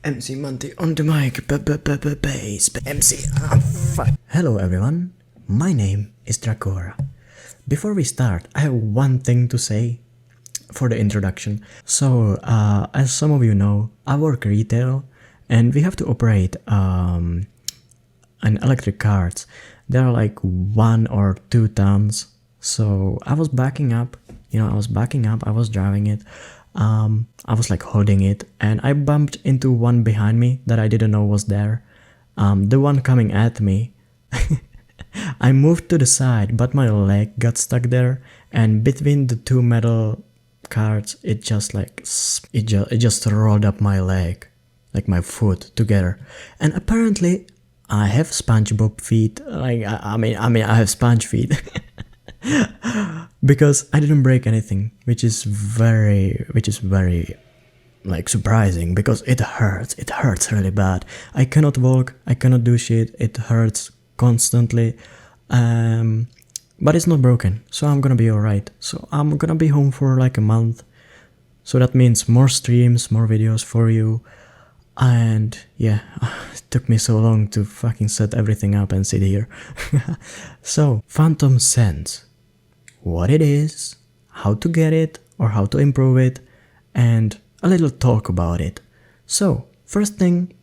MC Monty on the mic, bass, MC, fuck. Hello everyone, my name is Dracora. Before we start, I have one thing to say for the introduction. So, as some of you know, I work retail and we have to operate an electric cars. There are like 1 or 2 tons. So I was backing up, I was driving it. I was like holding it and I bumped into one behind me that I didn't know was there. The one coming at me. I moved to the side, but my leg got stuck there, and between the 2 metal carts, it just rolled up my leg, like my foot together. And apparently, I have SpongeBob feet. Like I have sponge feet. Because I didn't break anything, which is very like surprising, because it hurts really bad. I cannot walk, I cannot do shit, it hurts constantly, but it's not broken, so I'm gonna be alright. So I'm gonna be home for like a month, so that means more streams, more videos for you. And yeah, it took me so long to fucking set everything up and sit here. So, Phantom Sense. What it is, how to get it or how to improve it, and a little talk about it. So, first thing,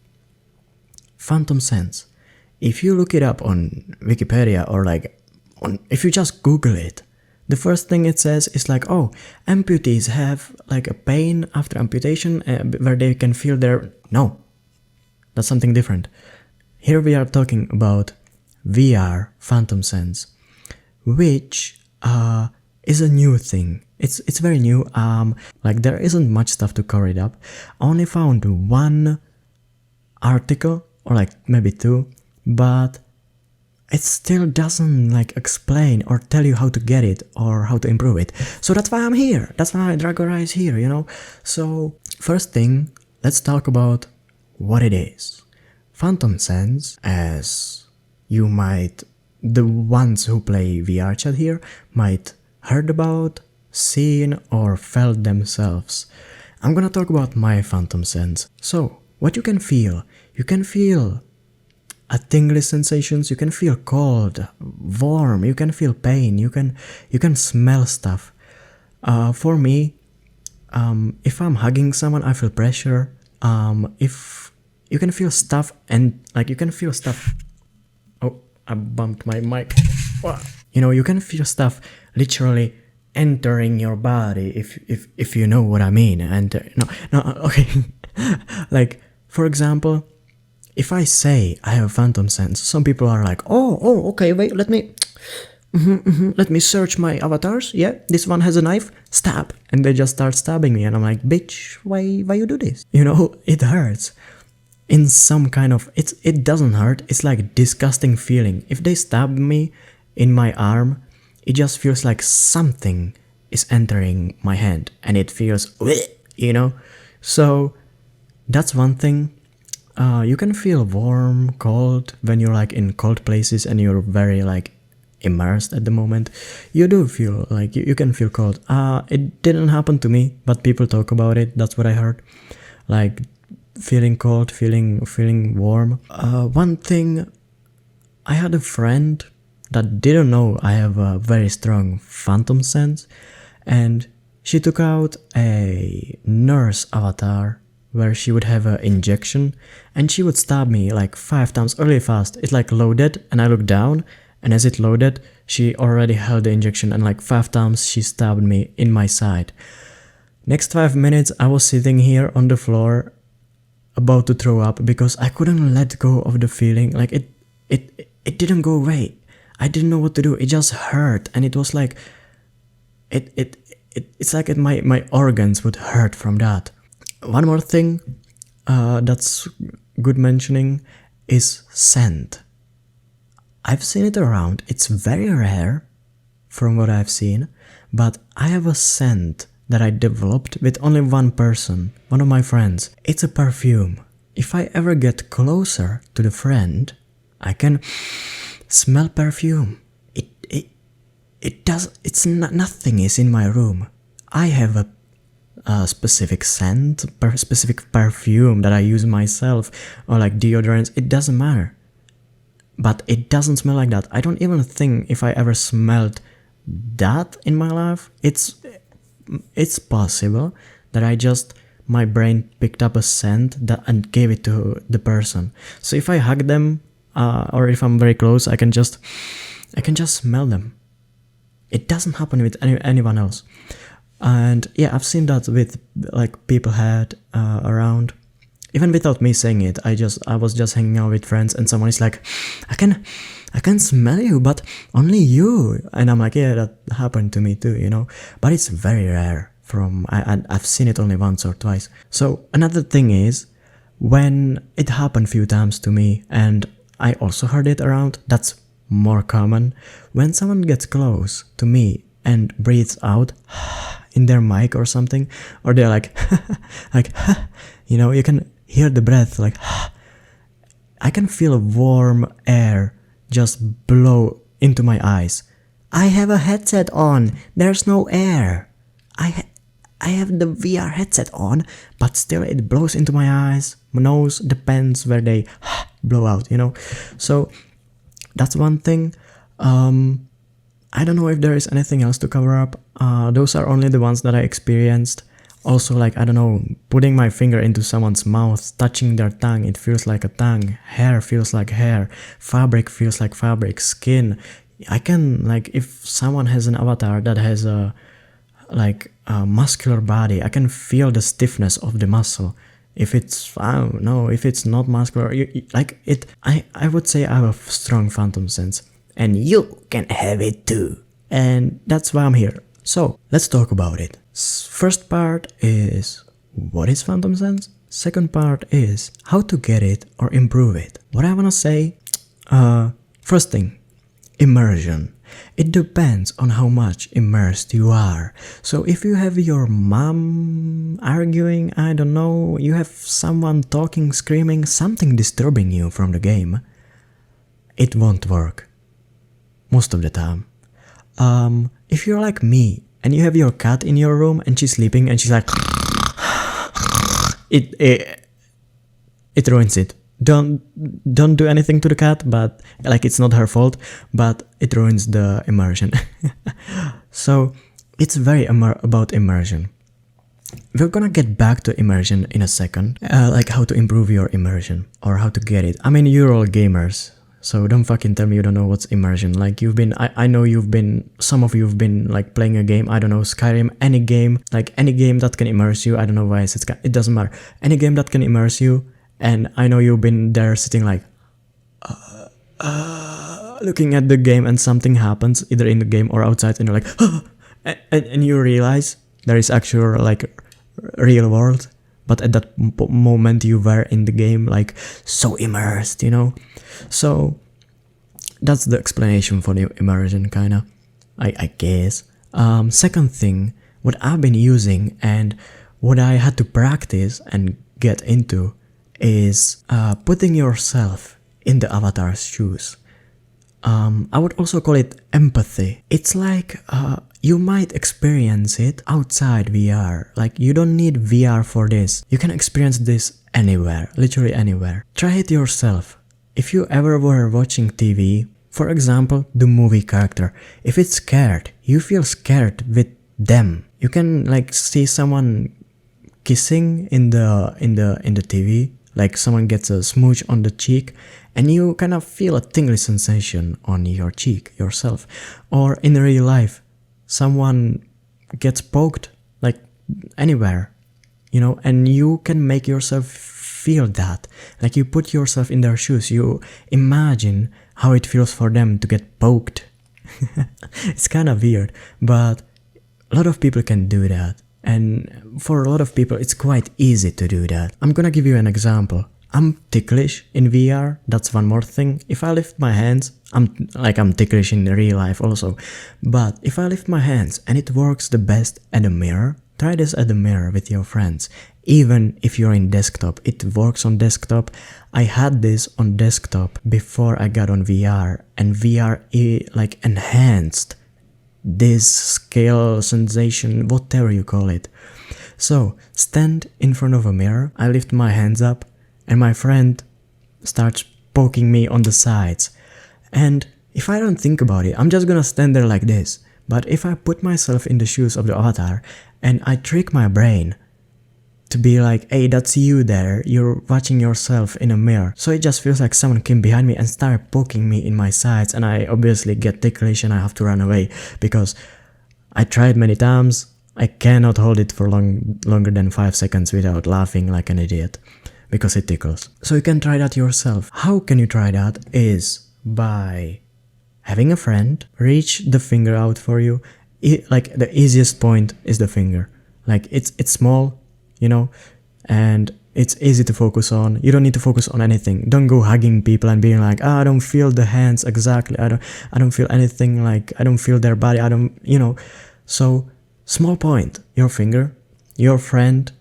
Phantom Sense. If you look it up on Wikipedia or if you just Google it, the first thing it says is like, oh, amputees have like a pain after amputation where they can feel their... No, that's something different. Here we are talking about VR Phantom Sense, which is a new thing. It's very new. Like there isn't much stuff to cover it up. I only found 1 article or like maybe 2, but it still doesn't like explain or tell you how to get it or how to improve it. So that's why I'm here. That's why Dracora is here, So first thing, let's talk about what it is. Phantom Sense, as you might, the ones who play VRchat here might heard about, seen or felt themselves. I'm gonna talk about my Phantom Sense. So, what you can feel a tingly sensations, you can feel cold, warm, you can feel pain, you can smell stuff. For me, if I'm hugging someone, I feel pressure. If you can feel stuff, and like you can feel stuff. Oh, I bumped my mic. You can feel stuff literally entering your body, if you know what I mean. And okay. Like, for example, if I say I have a Phantom Sense, some people are like, oh, okay, wait, let me search my avatars. Yeah, this one has a knife, stab, and they just start stabbing me, and I'm like, bitch, why you do this? It hurts. In some kind of, it doesn't hurt, it's like a disgusting feeling. If they stab me in my arm, it just feels like something is entering my hand, and it feels, So, that's one thing. You can feel warm, cold, when you're like in cold places and you're very like immersed at the moment. You do feel like, you can feel cold. It didn't happen to me, but people talk about it, that's what I heard. Like, feeling cold, feeling warm. One thing, I had a friend that didn't know I have a very strong Phantom Sense, and she took out a nurse avatar where she would have an injection, and she would stab me like 5 times really fast. It like loaded, and I looked down, and as it loaded, she already held the injection, and like 5 times she stabbed me in my side. Next 5 minutes, I was sitting here on the floor, about to throw up, because I couldn't let go of the feeling. Like it didn't go away. I didn't know what to do. It just hurt, and it was like it's like my organs would hurt from that. One more thing that's good mentioning is scent. I've seen it around. It's very rare from what I've seen, but I have a scent that I developed with only one person, one of my friends. It's a perfume. If I ever get closer to the friend, I can smell perfume. Nothing is in my room. I have a specific scent, specific perfume that I use myself, or like deodorants, it doesn't matter. But it doesn't smell like that. I don't even think if I ever smelled that in my life. It's possible that my brain picked up a scent and gave it to the person. So if I hug them, or if I'm very close, I can just smell them. It doesn't happen with anyone else. And yeah, I've seen that with like people had around. Even without me saying it, I was just hanging out with friends and someone is like, I can smell you, but only you. And I'm like, yeah, that happened to me too, you know. But it's very rare. I've seen it only once or twice. So another thing is, when it happened a few times to me, and I also heard it around, that's more common. When someone gets close to me and breathes out in their mic or something, or they're like, like, you know, you can hear the breath, like, I can feel warm air just blow into my eyes. I have a headset on, there's no air. I have the VR headset on, but still it blows into my eyes, my nose, depends where they blow out, you know. So that's one thing. I don't know if there is anything else to cover up. Those are only the ones that I experienced. Also, like, I don't know, putting my finger into someone's mouth, touching their tongue, it feels like a tongue. Hair feels like hair. Fabric feels like fabric. Skin. I can, like, if someone has an avatar that has a muscular body, I can feel the stiffness of the muscle. If it's, I don't know, if it's not muscular, I would say I have a strong phantom sense. And you can have it too. And that's why I'm here. So, let's talk about it. First part is, what is phantom sense? Second part is, how to get it or improve it. What I wanna say, first thing, immersion. It depends on how much immersed you are. So if you have your mom arguing, I don't know, you have someone talking, screaming, something disturbing you from the game, it won't work. Most of the time. If you're like me and you have your cat in your room and she's sleeping and she's like, it ruins it. Don't do anything to the cat, but like, it's not her fault, but it ruins the immersion. So it's very about immersion. We're gonna get back to immersion in a second, like how to improve your immersion or how to get it. I mean, you're all gamers, so don't fucking tell me you don't know what's immersion. Like, I know some of you've been like playing a game, I don't know, Skyrim, any game that can immerse you. I don't know why it doesn't matter. Any game that can immerse you. And I know you've been there sitting like, looking at the game, and something happens either in the game or outside, and you're like, and you realize there is actual like real world, but at that moment you were in the game, like so immersed, you know. So that's the explanation for the immersion, kinda, I guess. Second thing, what I've been using and what I had to practice and get into is putting yourself in the avatar's shoes. I would also call it empathy. It's like you might experience it outside VR. Like, you don't need VR for this. You can experience this anywhere, literally anywhere. Try it yourself. If you ever were watching TV, for example, the movie character, if it's scared, you feel scared with them. You can like see someone kissing in the TV. Like, someone gets a smooch on the cheek and you kind of feel a tingly sensation on your cheek yourself. Or in real life, someone gets poked, like anywhere, you know, and you can make yourself feel that. Like, you put yourself in their shoes, you imagine how it feels for them to get poked. It's kind of weird, but a lot of people can do that. And for a lot of people, it's quite easy to do that. I'm gonna give you an example. I'm ticklish in VR, that's one more thing. If I lift my hands, I'm ticklish in real life also. But if I lift my hands and it works the best at a mirror, try this at the mirror with your friends. Even if you're in desktop, it works on desktop. I had this on desktop before I got on VR, and VR like enhanced this scale, sensation, whatever you call it. So, stand in front of a mirror, I lift my hands up, and my friend starts poking me on the sides. And if I don't think about it, I'm just gonna stand there like this. But if I put myself in the shoes of the avatar, and I trick my brain to be like, hey, that's you there, you're watching yourself in a mirror. So it just feels like someone came behind me and started poking me in my sides, and I obviously get ticklish and I have to run away because I tried many times. I cannot hold it for longer than 5 seconds without laughing like an idiot because it tickles. So you can try that yourself. How can you try that is by having a friend reach the finger out for you. Like the easiest point is the finger. Like it's small, you know, and it's easy to focus on. You don't need to focus on anything. Don't go hugging people and being like, I don't feel the hands exactly. I don't feel anything, like I don't feel their body. I don't, you know. So small point, your finger, your friend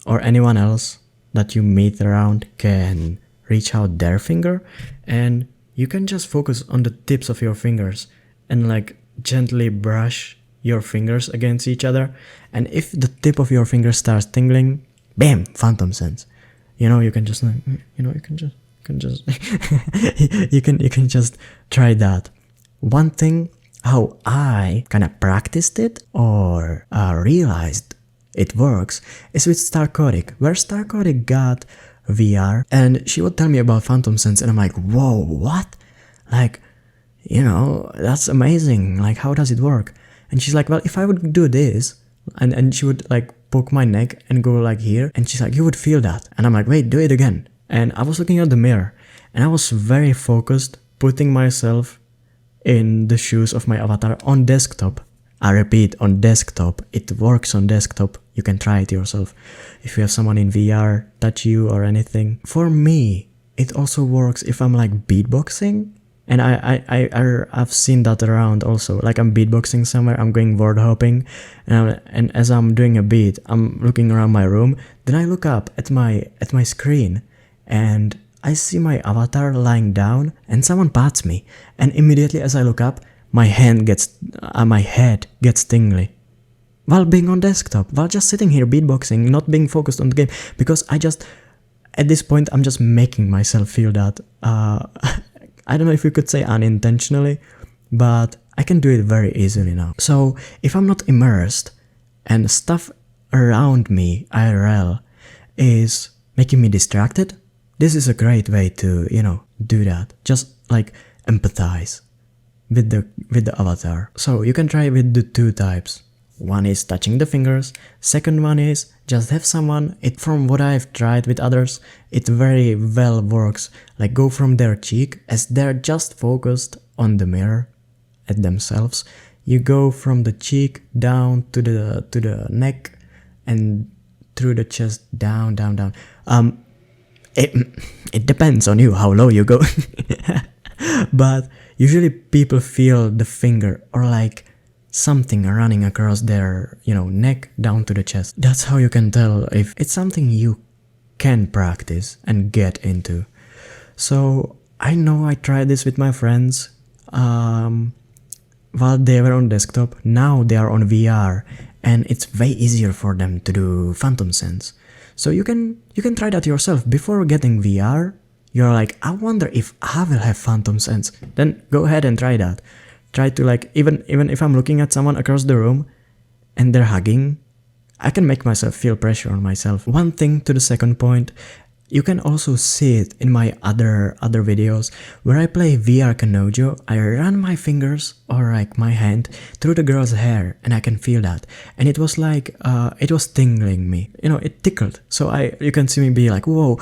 or anyone else that you meet around can reach out their finger, and you can just focus on the tips of your fingers and like gently brush your fingers against each other. And if the tip of your finger starts tingling, bam, phantom sense. You know, you can just like, you know, you can just you can just try that. One thing how I kind of practiced it or realized it works is with Starcotic, where Starcotic got VR, and she would tell me about phantom sense, and I'm like, whoa, what? Like, you know, that's amazing. Like, how does it work? And she's like, well, if I would do this, and she would like poke my neck and go like here, and she's like, you would feel that. And I'm like, wait, do it again. And I was looking at the mirror, and I was very focused, putting myself in the shoes of my avatar on desktop. I repeat, on desktop. It works on desktop. You can try it yourself. If you have someone in VR touch you or anything. For me, it also works if I'm like beatboxing. And I've seen that around also. Like I'm beatboxing somewhere, I'm going word hopping, and as I'm doing a beat, I'm looking around my room. Then I look up at my screen, and I see my avatar lying down, and someone pats me. And immediately as I look up, my head gets tingly. While being on desktop, while just sitting here beatboxing, not being focused on the game, because at this point, I'm just making myself feel that. I don't know if you could say unintentionally, but I can do it very easily now. So if I'm not immersed and stuff around me, IRL, is making me distracted, this is a great way to, you know, do that. Just like empathize with the avatar. So you can try with the two types. One is touching the fingers. Second one is just have someone, from what I've tried with others, it very well works. Like go from their cheek, as they're just focused on the mirror at themselves. You go from the cheek down to the neck and through the chest, down. It depends on you how low you go. But usually people feel the finger or like something running across their, you know, neck down to the chest. That's how you can tell if it's something you can practice and get into. So I know I tried this with my friends while they were on desktop. Now they are on VR, and it's way easier for them to do phantom sense. So you can try that yourself. Before getting VR, you're like, I wonder if I will have phantom sense. Then go ahead and try that. Try to like, even if I'm looking at someone across the room and they're hugging, I can make myself feel pressure on myself. One thing to the second point, you can also see it in my other videos where I play VRchat. I run my fingers or like my hand through the girl's hair, and I can feel that. And it was like, it was tingling me. You know, it tickled. So you can see me be like, whoa,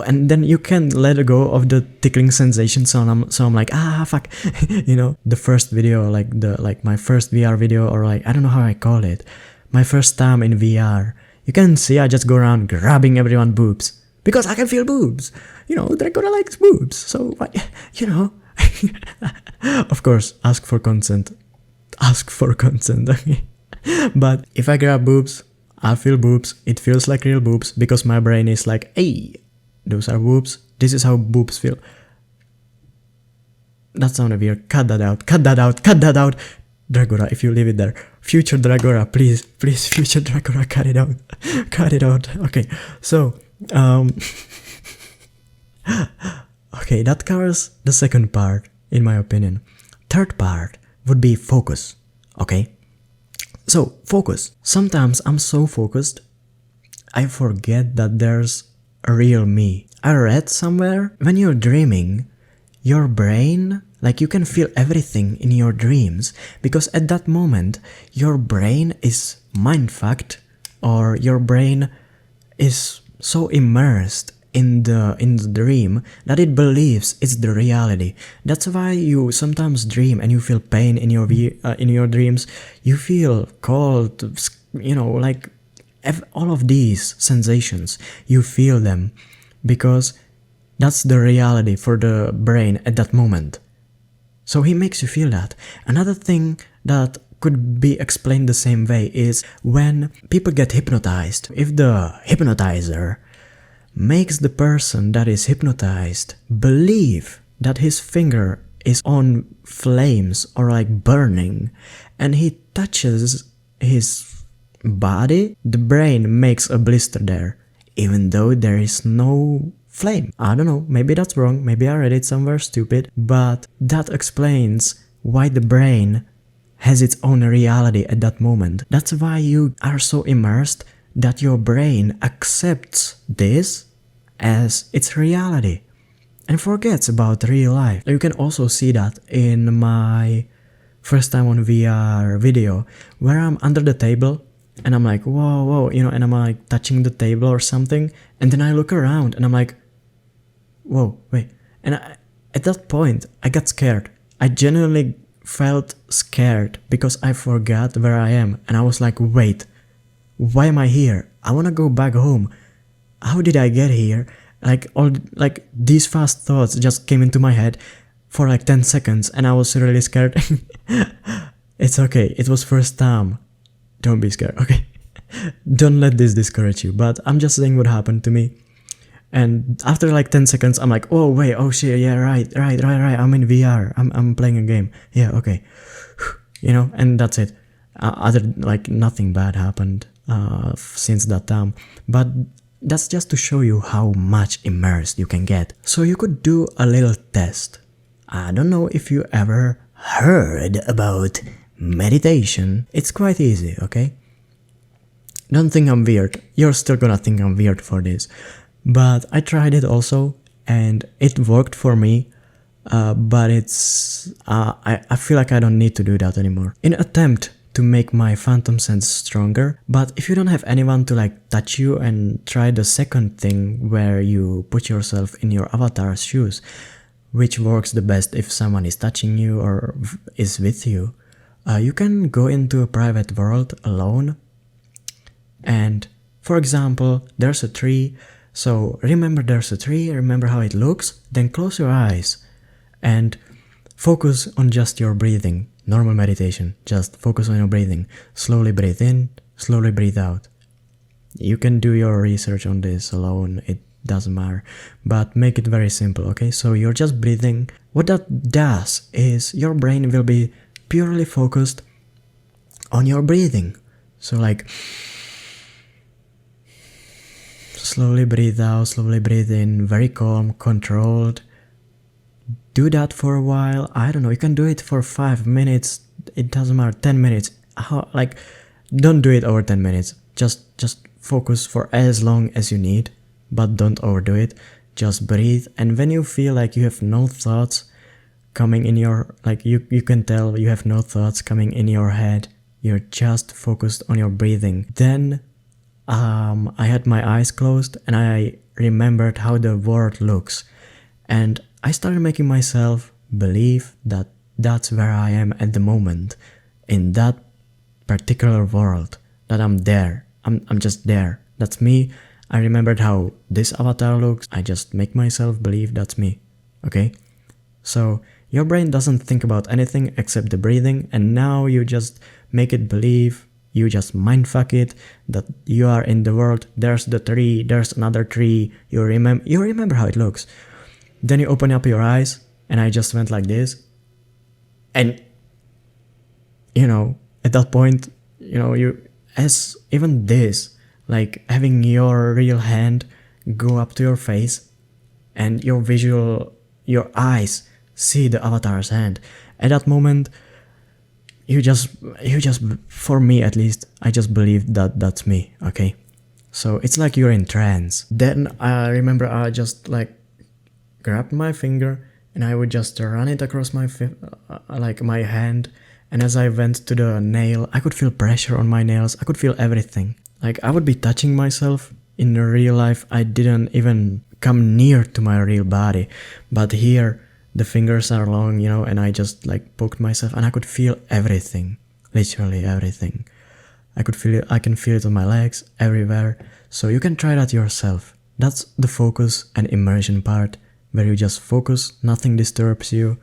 and then you can let go of the tickling sensation. So I'm like, fuck. You know, the first video, like my first VR video, or like, I don't know how I call it, my first time in VR, you can see I just go around grabbing everyone's boobs because I can feel boobs. You know, Dracula likes boobs, so you know. Of course, ask for consent. Okay? But if I grab boobs, I feel boobs. It feels like real boobs because my brain is like, hey, those are boobs. This is how boobs feel. That sounded weird. Cut that out. Dragora, if you leave it there. Future Dragora, please, please, future Dragora, cut it out. Cut it out. Okay, so, okay, that covers the second part, in my opinion. Third part would be focus, okay? So, focus. Sometimes I'm so focused, I forget that there's a real me. I read somewhere, when you're dreaming, your brain, like you can feel everything in your dreams, because at that moment, your brain is mind-fucked, or your brain is so immersed in the dream that it believes it's the reality. That's why you sometimes dream and you feel pain in your dreams. You feel cold, you know, like all of these sensations. You feel them because that's the reality for the brain at that moment. So he makes you feel that. Another thing that could be explained the same way is when people get hypnotized. If the hypnotizer makes the person that is hypnotized believe that his finger is on flames or like burning, and he touches his body, the brain makes a blister there, even though there is no flame. I don't know, maybe that's wrong, maybe I read it somewhere stupid, but that explains why the brain has its own reality at that moment. That's why you are so immersed that your brain accepts this as its reality and forgets about real life. You can also see that in my first time on VR video, where I'm under the table and I'm like, whoa, whoa, you know, and I'm like touching the table or something, and then I look around and I'm like, whoa, wait. And at that point, I got scared. I genuinely felt scared because I forgot where I am, and I was like, wait, why am I here? I wanna go back home. How did I get here? Like these fast thoughts just came into my head for like 10 seconds and I was really scared. It's okay, it was first time. Don't be scared, okay? Don't let this discourage you, but I'm just saying what happened to me. And after like 10 seconds, I'm like, oh wait, oh shit, yeah, right, I'm in VR, I'm playing a game. Yeah, okay. You know, and that's it. Like nothing bad happened since that time. But that's just to show you how much immersed you can get. So you could do a little test. I don't know if you ever heard about meditation. It's quite easy, okay? Don't think I'm weird. You're still gonna think I'm weird for this. But I tried it also and it worked for me. But it's I feel like I don't need to do that anymore. In an attempt to make my phantom sense stronger, but if you don't have anyone to like touch you, and try the second thing where you put yourself in your avatar's shoes, which works the best if someone is touching you or is with you. You can go into a private world alone, and for example, there's a tree, so remember there's a tree, remember how it looks, then close your eyes and focus on just your breathing. Normal meditation, just focus on your breathing. Slowly breathe in, slowly breathe out. You can do your research on this alone, it doesn't matter, but make it very simple, okay? So you're just breathing. What that does is your brain will be purely focused on your breathing. So like, slowly breathe out, slowly breathe in, very calm, controlled. Do that for a while. I don't know, you can do it for 5 minutes, it doesn't matter, 10 minutes. Like, don't do it over 10 minutes. Just focus for as long as you need, but don't overdo it. Just breathe, and when you feel like you have no thoughts coming in your, like you can tell you have no thoughts coming in your head, you're just focused on your breathing. Then I had my eyes closed and I remembered how the world looks, and I started making myself believe that that's where I am at the moment, in that particular world, that I'm there, I'm just there, that's me. I remembered how this avatar looks, I just make myself believe that's me, okay? So your brain doesn't think about anything except the breathing, and now you just make it believe, you just mindfuck it, that you are in the world, there's the tree, there's another tree, you remember how it looks. Then you open up your eyes, and I just went like this, and you know, at that point, you know, you, as even this, like having your real hand go up to your face and your eyes see the avatar's hand. At that moment, you just, for me at least, I just believe that that's me, okay? So it's like you're in trance. Then I remember I just like grabbed my finger and I would just run it across my like my hand, and as I went to the nail, I could feel pressure on my nails, I could feel everything. Like I would be touching myself. In real life, I didn't even come near to my real body, but here the fingers are long, you know, and I just like poked myself and I could feel everything, literally everything. I can feel it on my legs, everywhere. So you can try that yourself. That's the focus and immersion part, where you just focus, nothing disturbs you,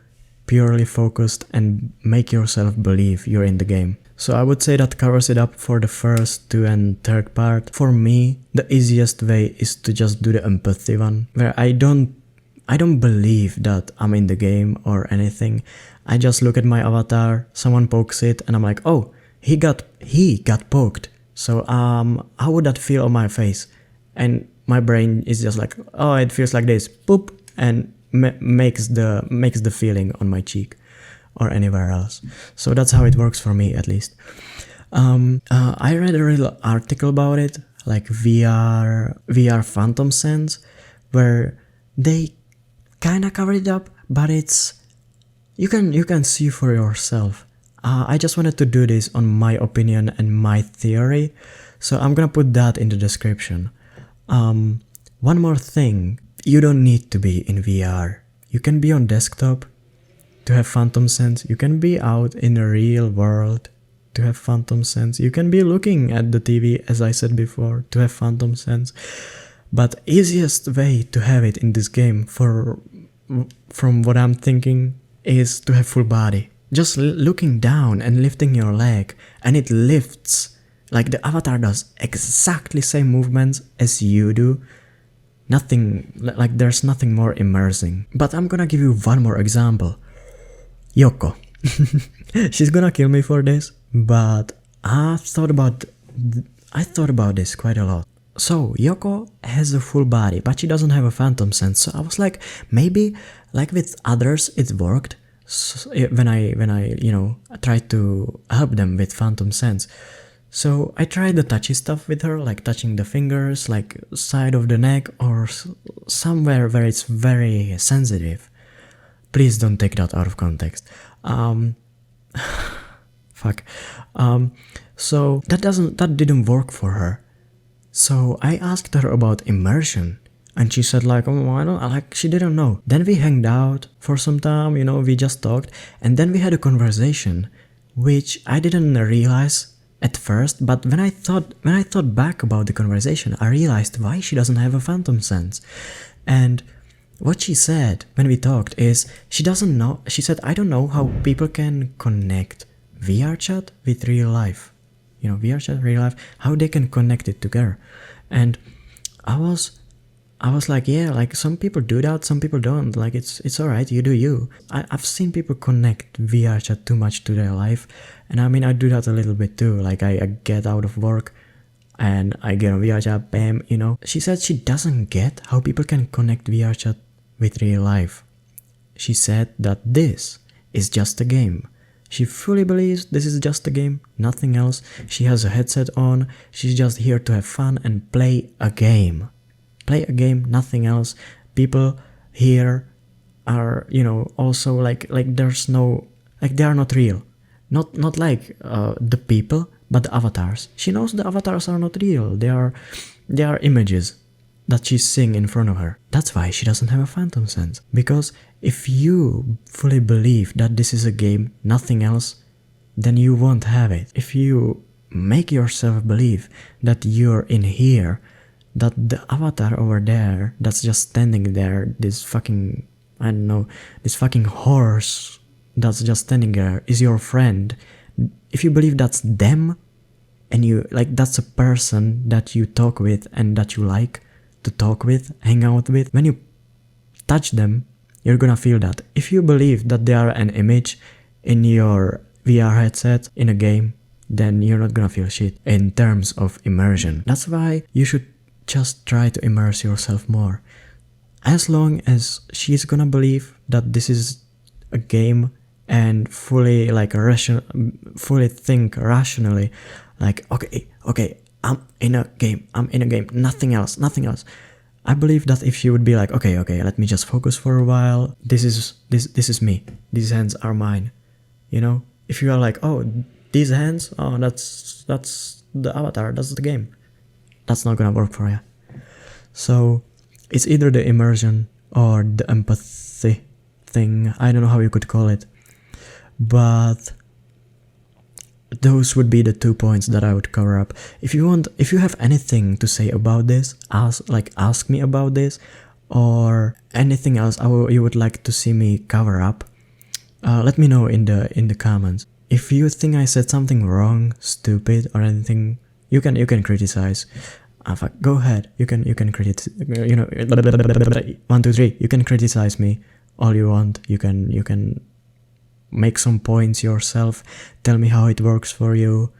purely focused, and make yourself believe you're in the game. So I would say that covers it up for the first two and third part. For me, the easiest way is to just do the empathy one, where I don't believe that I'm in the game or anything. I just look at my avatar, someone pokes it, and I'm like, oh, he got poked. So how would that feel on my face? And my brain is just like, oh, it feels like this, poop, and makes the feeling on my cheek or anywhere else. So that's how it works for me, at least. I read a real article about it, like VR Phantom Sense, where they kind of covered it up, but it's, you can see for yourself. I just wanted to do this on my opinion and my theory, so I'm gonna put that in the description. One more thing, you don't need to be in VR. You can be on desktop to have phantom sense. You can be out in the real world to have phantom sense. You can be looking at the TV, as I said before, to have phantom sense. But easiest way to have it in this game, from what I'm thinking, is to have full body. Just looking down and lifting your leg, and it lifts. Like the avatar does exactly same movements as you do. Nothing, like there's nothing more immersing. But I'm gonna give you one more example. Yoko. She's gonna kill me for this, but I thought about this quite a lot. So Yoko has a full body, but she doesn't have a phantom sense. So I was like, maybe like with others it worked. So when I you know, tried to help them with phantom sense. So I tried the touchy stuff with her, like touching the fingers, like side of the neck or somewhere where it's very sensitive. Please don't take that out of context. Fuck. So that didn't work for her. So I asked her about immersion, and she said like, oh, I don't, like, she didn't know. Then we hanged out for some time, you know, we just talked, and then we had a conversation, which I didn't realize at first, but when I thought back about the conversation, I realized why she doesn't have a phantom sense. And what she said when we talked is, she doesn't know, she said, I don't know how people can connect VRchat with real life. You know, VRchat, real life, how they can connect it together. And I was like, yeah, like some people do that, some people don't. Like it's alright, you do you. I've seen people connect VRchat too much to their life, and I mean I do that a little bit too. Like I get out of work and I get on VRchat, bam, you know. She said she doesn't get how people can connect VRchat with real life. She said that this is just a game. She fully believes this is just a game, nothing else. She has a headset on, she's just here to have fun and play a game. Play a game, nothing else. People here are, you know, also like there's no, like they are not real. Not like the people, but the avatars. She knows the avatars are not real. They are images that she's seeing in front of her. That's why she doesn't have a phantom sense. Because if you fully believe that this is a game, nothing else, then you won't have it. If you make yourself believe that you're in here, that the avatar over there that's just standing there, this fucking, I don't know, this fucking horse that's just standing there is your friend. If you believe that's them, and you, like, that's a person that you talk with and that you like to talk with, hang out with, when you touch them, you're gonna feel that. If you believe that they are an image in your VR headset in a game, then you're not gonna feel shit in terms of immersion. That's why you should just try to immerse yourself more. As long as she's gonna believe that this is a game and fully fully think rationally, like okay, I'm in a game, nothing else. I believe that if she would be like, okay, let me just focus for a while, this is me, these hands are mine, you know? If you are like, oh, these hands, oh, that's the avatar, that's the game, that's not gonna work for you. So it's either the immersion or the empathy thing, I don't know how you could call it, but those would be the 2 points that I would cover up. If you have anything to say about this, ask me about this, or anything else you would like to see me cover up, let me know in the comments. If you think I said something wrong, stupid, or anything, you can criticize. Go ahead, you can criticize, you know, 1, 2, 3, you can criticize me all you want, you can make some points yourself, tell me how it works for you,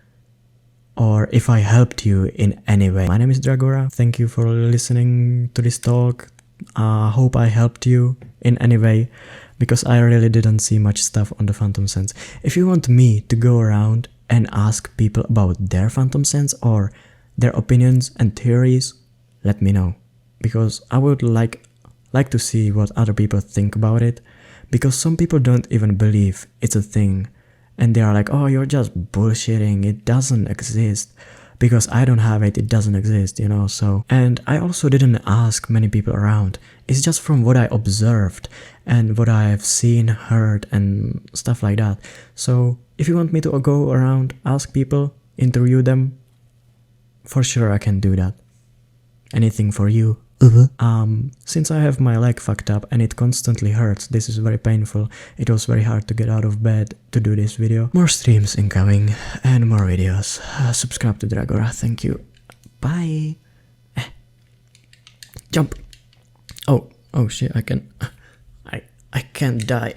or if I helped you in any way. My name is Dragora, thank you for listening to this talk. Hope I helped you in any way, because I really didn't see much stuff on the Phantom Sense. If you want me to go around and ask people about their Phantom Sense or their opinions and theories, let me know, because I would like to see what other people think about it. Because some people don't even believe it's a thing, and they are like, oh, you're just bullshitting, it doesn't exist. Because I don't have it, it doesn't exist, you know, so. And I also didn't ask many people around, it's just from what I observed and what I have seen, heard, and stuff like that. So if you want me to go around, ask people, interview them, for sure I can do that. Anything for you. Since I have my leg fucked up and it constantly hurts, this is very painful, it was very hard to get out of bed to do this video. More streams incoming and more videos. Subscribe to Dragora, thank you. Bye. Jump. Oh shit, I can't die.